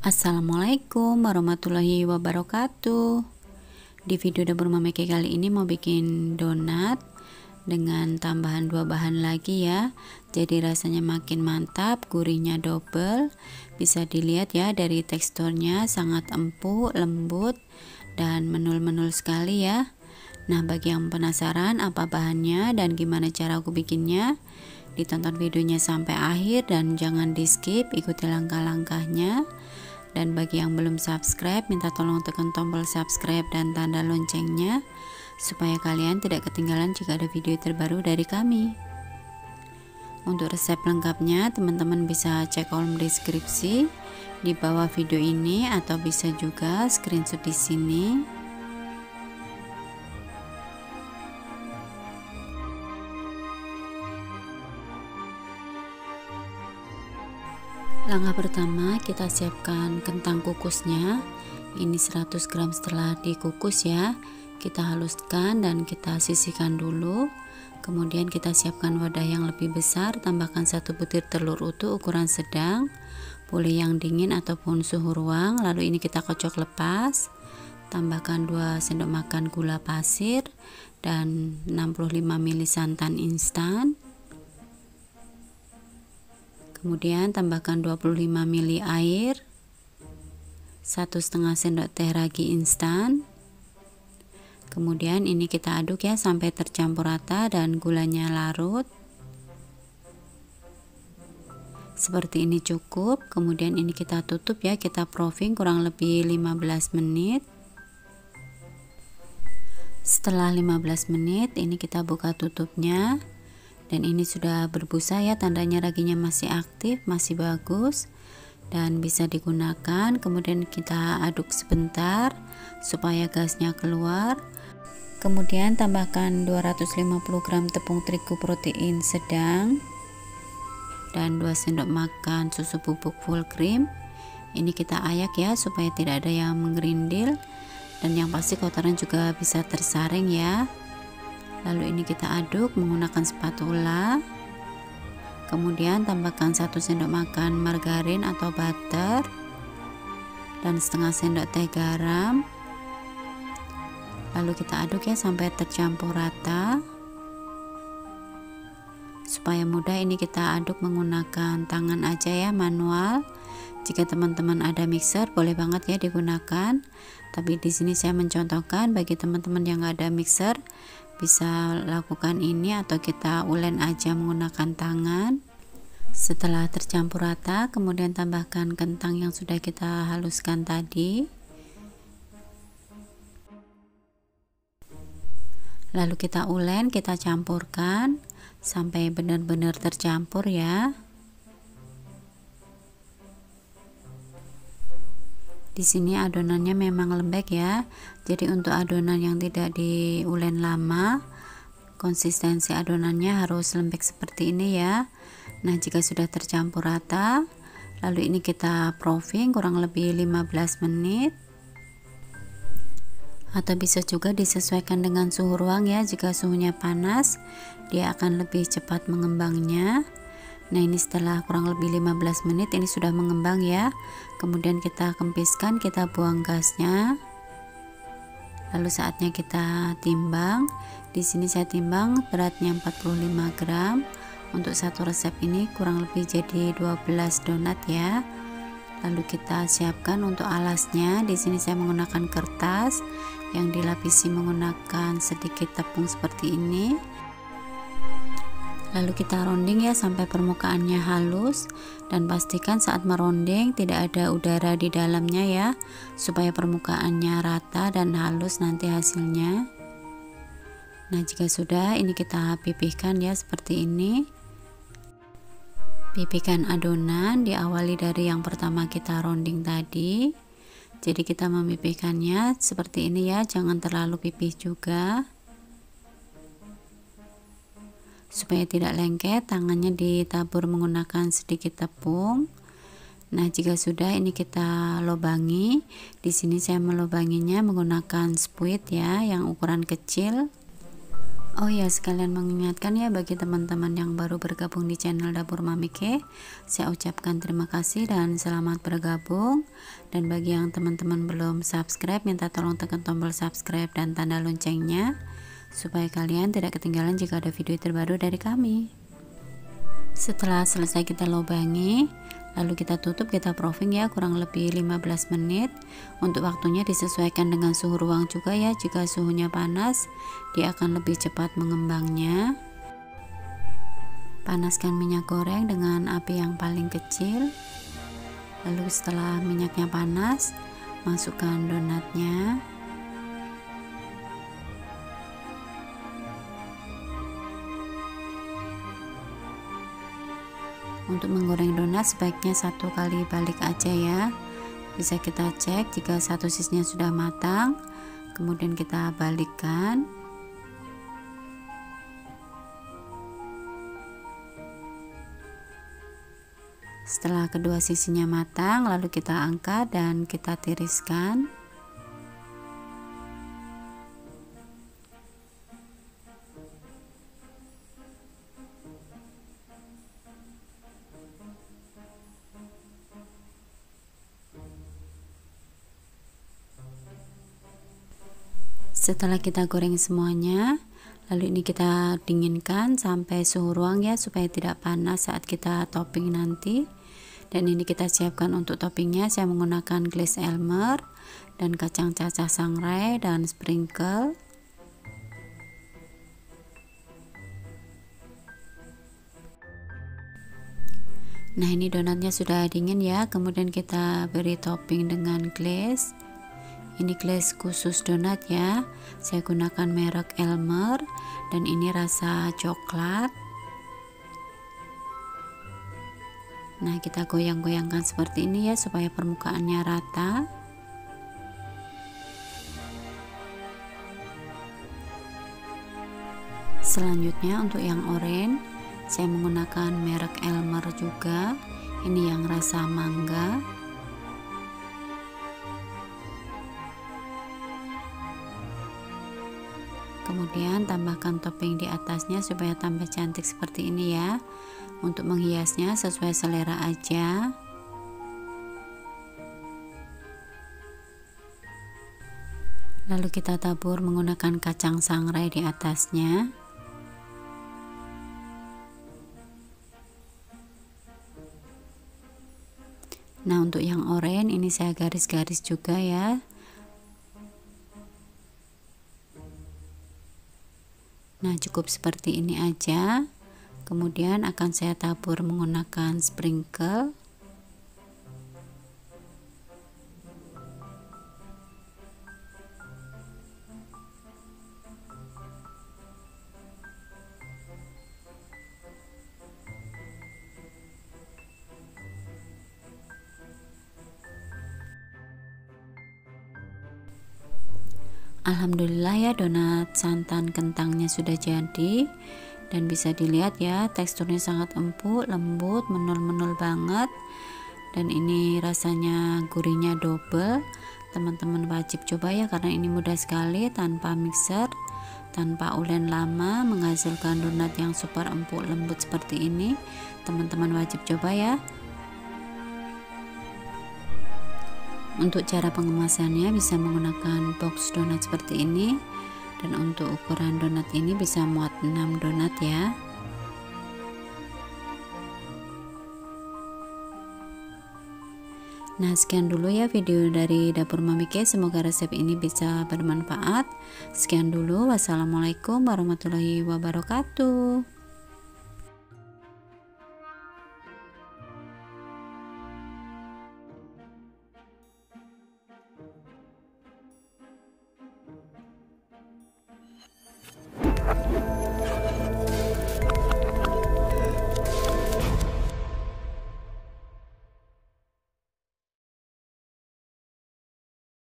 Assalamualaikum warahmatullahi wabarakatuh. Di video dapur Mameke kali ini mau bikin donat dengan tambahan 2 bahan lagi ya. Jadi rasanya makin mantap, gurihnya double. Bisa dilihat ya dari teksturnya sangat empuk, lembut dan menul-menul sekali ya. Nah, bagi yang penasaran apa bahannya dan gimana cara aku bikinnya, ditonton videonya sampai akhir dan jangan di skip, ikuti langkah-langkahnya. Dan bagi yang belum subscribe, minta tolong tekan tombol subscribe dan tanda loncengnya supaya kalian tidak ketinggalan jika ada video terbaru dari kami. Untuk resep lengkapnya teman-teman bisa cek kolom deskripsi di bawah video ini atau bisa juga screenshot di sini. Langkah pertama, kita siapkan kentang kukusnya. Ini 100 gram setelah dikukus ya. Kita haluskan dan kita sisihkan dulu. Kemudian kita siapkan wadah yang lebih besar, tambahkan 1 butir telur utuh ukuran sedang, boleh yang dingin ataupun suhu ruang. Lalu ini kita kocok lepas. Tambahkan 2 sendok makan gula pasir dan 65 ml santan instan. Kemudian tambahkan 25 ml air, 1,5 sendok teh ragi instan. Kemudian ini kita aduk ya sampai tercampur rata dan gulanya larut. Seperti ini cukup. Kemudian ini kita tutup ya, kita proofing kurang lebih 15 menit. Setelah 15 menit ini kita buka tutupnya. Dan ini sudah berbusa ya, tandanya raginya masih aktif, masih bagus dan bisa digunakan. Kemudian kita aduk sebentar supaya gasnya keluar. Kemudian tambahkan 250 gram tepung terigu protein sedang dan 2 sendok makan susu bubuk full cream. Ini kita ayak ya supaya tidak ada yang menggerindil dan yang pasti kotoran juga bisa tersaring ya. Lalu ini kita aduk menggunakan spatula. Kemudian tambahkan 1 sendok makan margarin atau butter dan setengah sendok teh garam. Lalu kita aduk ya sampai tercampur rata. Supaya mudah ini kita aduk menggunakan tangan aja ya, manual. Jika teman-teman ada mixer boleh banget ya digunakan. Tapi di sini saya mencontohkan bagi teman-teman yang nggak ada mixer bisa lakukan ini atau kita ulen aja menggunakan tangan. Setelah tercampur rata, kemudian tambahkan kentang yang sudah kita haluskan tadi. Lalu kita ulen, kita campurkan sampai benar-benar tercampur ya. Di sini adonannya memang lembek ya. Jadi untuk adonan yang tidak diulen lama, konsistensi adonannya harus lembek seperti ini ya. Nah, jika sudah tercampur rata, lalu ini kita proofing kurang lebih 15 menit. Atau bisa juga disesuaikan dengan suhu ruang ya. Jika suhunya panas, dia akan lebih cepat mengembangnya. Nah, ini setelah kurang lebih 15 menit ini sudah mengembang ya. Kemudian kita kempiskan, kita buang gasnya. Lalu saatnya kita timbang. Di sini saya timbang beratnya 45 gram. Untuk satu resep ini kurang lebih jadi 12 donat ya. Lalu kita siapkan untuk alasnya. Di sini saya menggunakan kertas yang dilapisi menggunakan sedikit tepung seperti ini. Lalu kita rounding ya sampai permukaannya halus dan pastikan saat meronding tidak ada udara di dalamnya ya, supaya permukaannya rata dan halus nanti hasilnya. Nah, jika sudah ini kita pipihkan ya seperti ini. Pipihkan adonan diawali dari yang pertama kita rounding tadi. Jadi kita memipihkannya seperti ini ya, jangan terlalu pipih juga. Supaya tidak lengket, tangannya ditabur menggunakan sedikit tepung. Nah, jika sudah ini kita lobangi. Di sini saya melobanginya menggunakan spuit ya, yang ukuran kecil. Oh ya, sekalian mengingatkan ya bagi teman-teman yang baru bergabung di channel Dapur Mami K, saya ucapkan terima kasih dan selamat bergabung. Dan bagi yang teman-teman belum subscribe, minta tolong tekan tombol subscribe dan tanda loncengnya supaya kalian tidak ketinggalan jika ada video terbaru dari kami. Setelah selesai kita lubangi, lalu kita tutup, kita proofing ya kurang lebih 15 menit. Untuk waktunya disesuaikan dengan suhu ruang juga ya. Jika suhunya panas, dia akan lebih cepat mengembangnya. Panaskan minyak goreng dengan api yang paling kecil. Lalu setelah minyaknya panas, masukkan donatnya. Untuk menggoreng donat sebaiknya 1 kali balik aja ya. Bisa kita cek jika satu sisinya sudah matang, kemudian kita balikkan. Setelah kedua sisinya matang, lalu kita angkat dan kita tiriskan. Setelah kita goreng semuanya, lalu ini kita dinginkan sampai suhu ruang ya, supaya tidak panas saat kita topping nanti. Dan ini kita siapkan untuk toppingnya. Saya menggunakan glaze Elmer dan kacang cacah sangrai dan sprinkle. Nah, ini donatnya sudah dingin ya, kemudian kita beri topping dengan glaze. Ini glaze khusus donat ya, saya gunakan merek Elmer dan ini rasa coklat. Nah, kita goyang-goyangkan seperti ini ya supaya permukaannya rata. Selanjutnya untuk yang oranye, saya menggunakan merek Elmer juga. Ini yang rasa mangga. Kemudian tambahkan topping di atasnya supaya tambah cantik seperti ini ya. Untuk menghiasnya sesuai selera aja. Lalu kita tabur menggunakan kacang sangrai di atasnya. Nah, untuk yang oranye ini saya garis-garis juga ya. Nah, cukup seperti ini aja. Kemudian akan saya tabur menggunakan sprinkle. Alhamdulillah ya, donat santan kentangnya sudah jadi dan bisa dilihat ya, teksturnya sangat empuk, lembut, menul-menul banget, dan ini rasanya gurihnya double. Teman-teman wajib coba ya, karena ini mudah sekali tanpa mixer, tanpa ulen lama menghasilkan donat yang super empuk lembut seperti ini. Teman-teman wajib coba ya. Untuk cara pengemasannya bisa menggunakan box donat seperti ini, dan untuk ukuran donat ini bisa muat 6 donat ya. Nah, sekian dulu ya video dari Dapur Mami K, semoga resep ini bisa bermanfaat. Sekian dulu, wassalamualaikum warahmatullahi wabarakatuh.